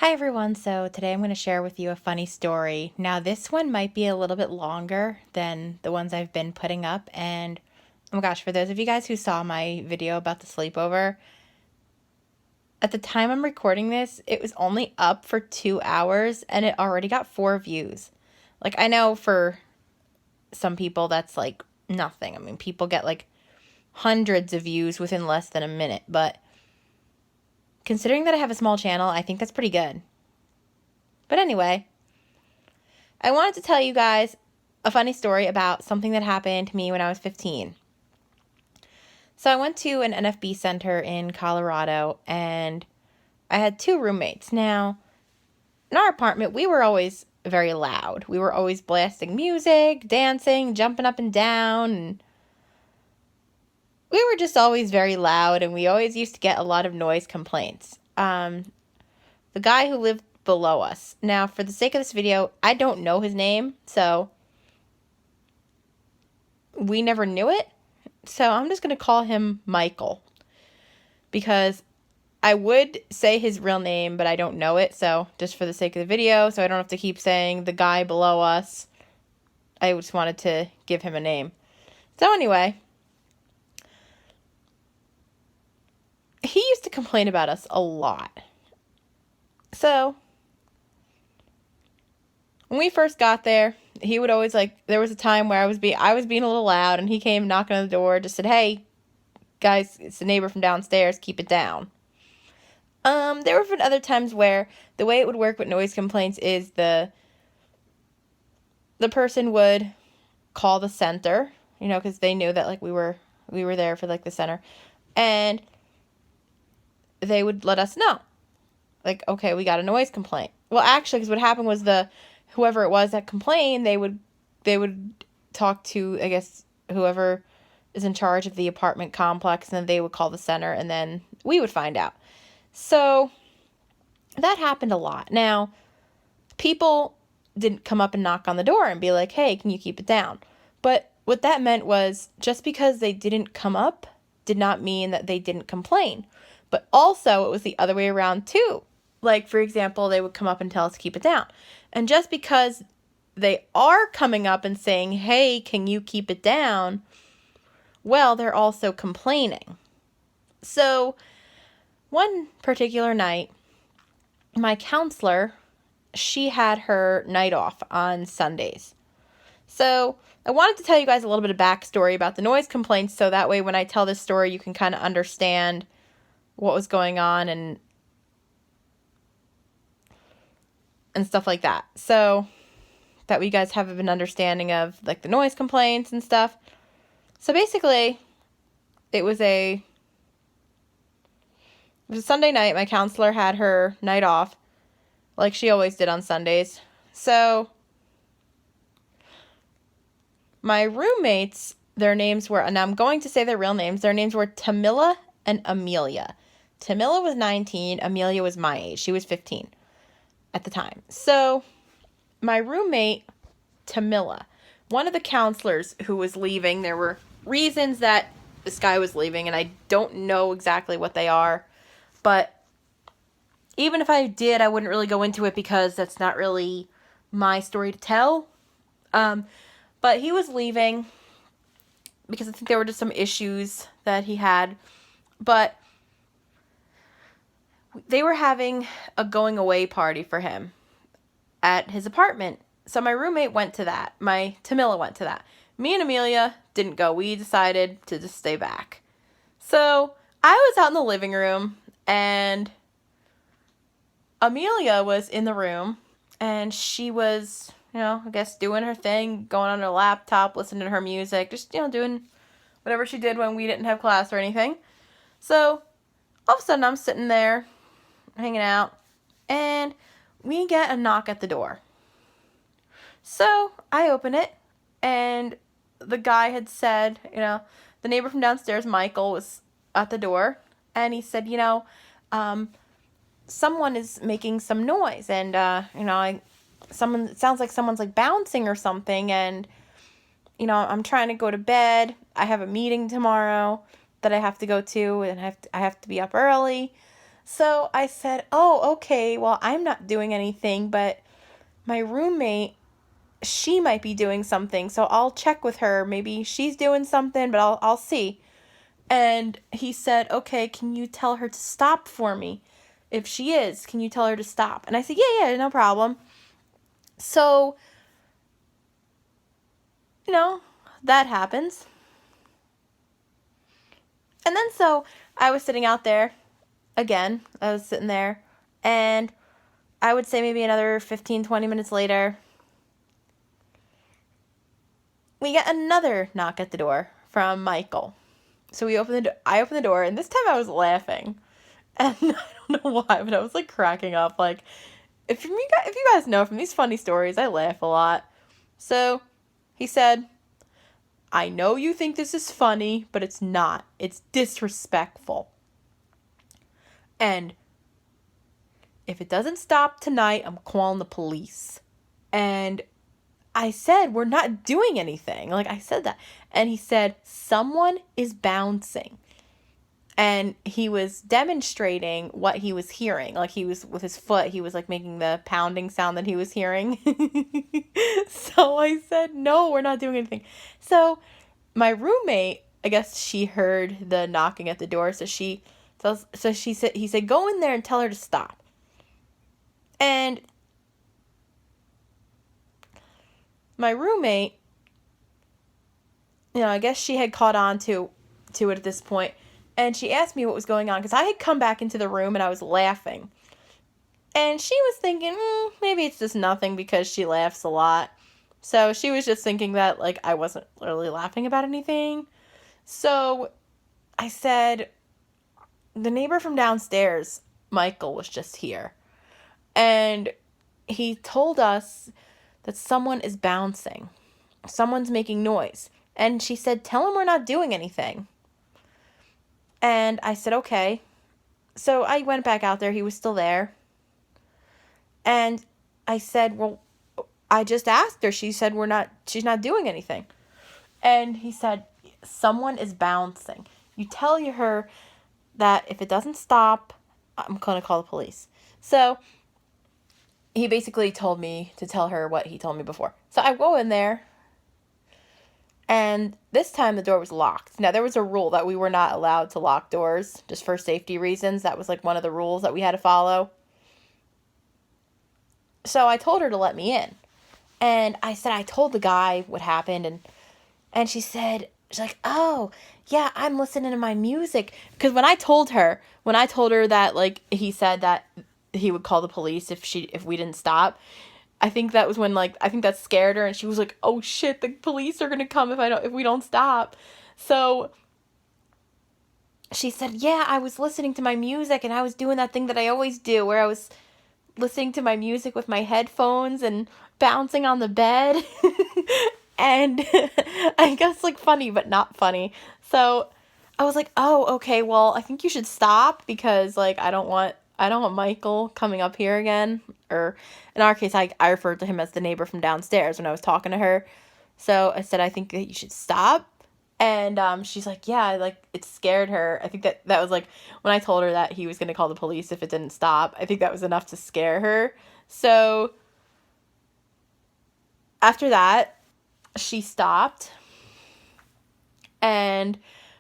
Hi everyone, so today I'm going to share with you a funny story. Now this one might be a little bit longer than the ones I've been putting up, and oh my gosh, for those of you guys who saw my video about the sleepover, at the time I'm recording this, it was only up for 2 hours and it already got 4 views. Like, I know for some people that's like nothing. I mean, people get like hundreds of views within less than a minute, but considering that I have a small channel, I think that's pretty good. But anyway, I wanted to tell you guys a funny story about something that happened to me when I was 15. So I went to an NFB center in Colorado and I had 2 roommates. Now, in our apartment, we were always very loud. We were always blasting music, dancing, jumping up and down, and we were just always very loud, and we always used to get a lot of noise complaints. The guy who lived below us. Now, for the sake of this video, I don't know his name, so we never knew it. So I'm just going to call him Michael because I would say his real name, but I don't know it. So just for the sake of the video, so I don't have to keep saying the guy below us, I just wanted to give him a name. So anyway, he used to complain about us a lot. So when we first got there, he would always there was a time where I was being a little loud, and he came knocking on the door, just said, "Hey, guys, it's the neighbor from downstairs, keep it down." There were other times where the way it would work with noise complaints is the person would call the center, because they knew that we were there for the center, and they would let us know, okay, we got a noise complaint. Well, actually, because what happened was whoever it was that complained, they would talk to, I guess, whoever is in charge of the apartment complex, and then they would call the center, and then we would find out. So that happened a lot. Now, people didn't come up and knock on the door and be like, "Hey, can you keep it down?" But what that meant was just because they didn't come up did not mean that they didn't complain. But also, it was the other way around too. For example, they would come up and tell us to keep it down. And just because they are coming up and saying, "Hey, can you keep it down?" well, they're also complaining. So one particular night, my counselor, she had her night off on Sundays. So I wanted to tell you guys a little bit of backstory about the noise complaints, so that way when I tell this story, you can kind of understand what was going on and stuff like that. So that way you guys have an understanding of the noise complaints and stuff. So basically, it was a Sunday night. My counselor had her night off, like she always did on Sundays. So my roommates, their names were, and I'm going to say their real names, their names were Tamila and Amelia. Tamila was 19, Amelia was my age. She was 15 at the time. So my roommate, Tamila, one of the counselors who was leaving, there were reasons that this guy was leaving, and I don't know exactly what they are, but even if I did, I wouldn't really go into it because that's not really my story to tell. But he was leaving because I think there were just some issues that he had. But they were having a going away party for him at his apartment. So my roommate went to that. Tamila went to that. Me and Amelia didn't go. We decided to just stay back. So I was out in the living room, and Amelia was in the room, and she was, I guess doing her thing, going on her laptop, listening to her music, just, doing whatever she did when we didn't have class or anything. So all of a sudden I'm sitting there hanging out, and we get a knock at the door. So I open it, and the guy had said, the neighbor from downstairs, Michael, was at the door, and he said, someone is making some noise, and it sounds like someone's bouncing or something, and I'm trying to go to bed. I have a meeting tomorrow that I have to go to, and I have to be up early. So I said, oh, okay, well, I'm not doing anything, but my roommate, she might be doing something, so I'll check with her. Maybe she's doing something, but I'll see. And he said, okay, can you tell her to stop for me? If she is, can you tell her to stop? And I said, yeah, no problem. So, you know, that happens. And then so I was sitting out there again. I was sitting there, and I would say maybe another 15, 20 minutes later, we get another knock at the door from Michael. So I opened the door, and this time I was laughing. And I don't know why, but I was like cracking up. Like, if you guys know from these funny stories, I laugh a lot. So he said, I know you think this is funny, but it's not. It's disrespectful. And if it doesn't stop tonight, I'm calling the police. And I said, we're not doing anything. Like, I said that. And he said, someone is bouncing. And he was demonstrating what he was hearing. Like, he was, with his foot, he was, like, making the pounding sound that he was hearing. So I said, no, we're not doing anything. So my roommate, I guess she heard the knocking at the door. So he said, go in there and tell her to stop. And my roommate, I guess she had caught on to it at this point, and she asked me what was going on, because I had come back into the room and I was laughing. And she was thinking, maybe it's just nothing, because she laughs a lot. So she was just thinking that, like, I wasn't really laughing about anything. So I said, the neighbor from downstairs, Michael, was just here. And he told us that someone is bouncing. Someone's making noise. And she said, tell him we're not doing anything. And I said, okay. So I went back out there. He was still there. And I said, well, I just asked her. She said, she's not doing anything. And he said, someone is bouncing. You tell her that if it doesn't stop, I'm going to call the police. So he basically told me to tell her what he told me before. So I go in there, and this time the door was locked. Now, there was a rule that we were not allowed to lock doors, just for safety reasons. That was like one of the rules that we had to follow. So I told her to let me in. And I said, I told the guy what happened, and she's like, oh, yeah, I'm listening to my music. Because when I told her that, like, he said that he would call the police if we didn't stop, I think that was when, like, I think that scared her, and she was like, oh shit, the police are gonna come if we don't stop. So she said, yeah, I was listening to my music, and I was doing that thing that I always do, where I was listening to my music with my headphones and bouncing on the bed. And I guess, like, funny but not funny. So I was like, oh, okay, well, I think you should stop, because, like, I don't want Michael coming up here again. Or in our case, I referred to him as the neighbor from downstairs when I was talking to her. So I said, I think that you should stop. And she's like, yeah, like, it scared her. I think that was, like, when I told her that he was going to call the police if it didn't stop, I think that was enough to scare her. So after that, she stopped. And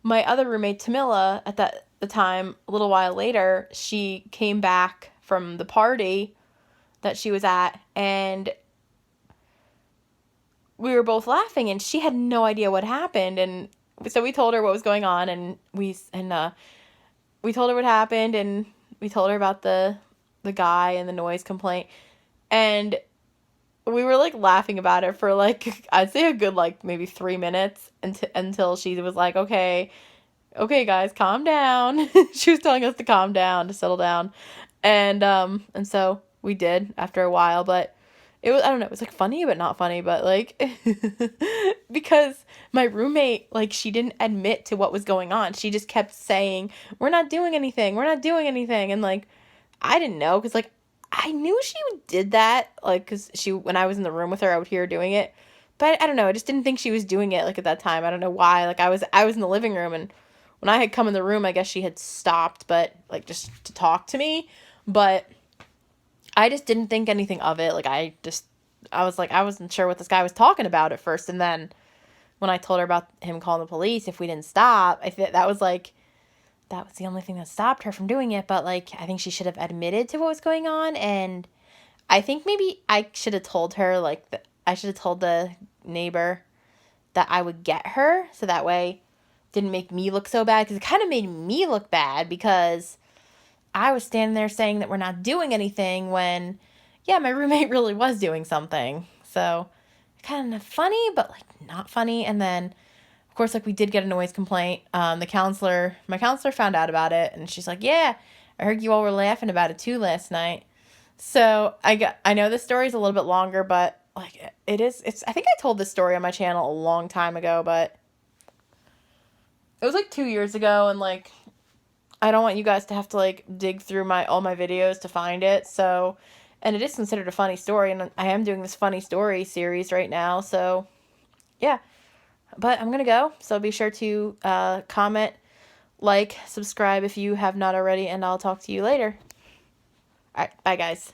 my other roommate, Tamila, at the time, a little while later, she came back from the party that she was at, and we were both laughing, and she had no idea what happened. And so we told her what was going on, and we told her what happened, and we told her about the guy and the noise complaint, and we were, like, laughing about it for, like, I'd say a good, like, maybe 3 minutes until she was like, okay, guys, calm down. She was telling us to calm down, to settle down. And so we did after a while, but it was, I don't know, it was, like, funny but not funny, but, like, because my roommate, like, she didn't admit to what was going on. She just kept saying, we're not doing anything. And, like, I didn't know, because, like, I knew she did that, like, because when I was in the room with her, I would hear her doing it. But I don't know, I just didn't think she was doing it, like, at that time. I don't know why. Like, I was in the living room, and when I had come in the room, I guess she had stopped, but like just to talk to me. But I just didn't think anything of it. Like I was like, I wasn't sure what this guy was talking about at first. And then when I told her about him calling the police if we didn't stop, I think that was the only thing that stopped her from doing it. But like, I think she should have admitted to what was going on. And I think maybe I should have told her, like, I should have told the neighbor that I would get her. So that way it didn't make me look so bad. Because it kind of made me look bad because I was standing there saying that we're not doing anything when, yeah, my roommate really was doing something. So kind of funny, but like not funny. And then, of course, like we did get a noise complaint. My counselor found out about it, and she's like, "Yeah, I heard you all were laughing about it too last night." So I know this story's a little bit longer, but like it's I think I told this story on my channel a long time ago, but it was like 2 years ago, and like I don't want you guys to have to like dig through all my videos to find it. So, and it is considered a funny story, and I am doing this funny story series right now. So, yeah. But I'm gonna go. So be sure to comment, like, subscribe if you have not already, and I'll talk to you later. All right, bye guys.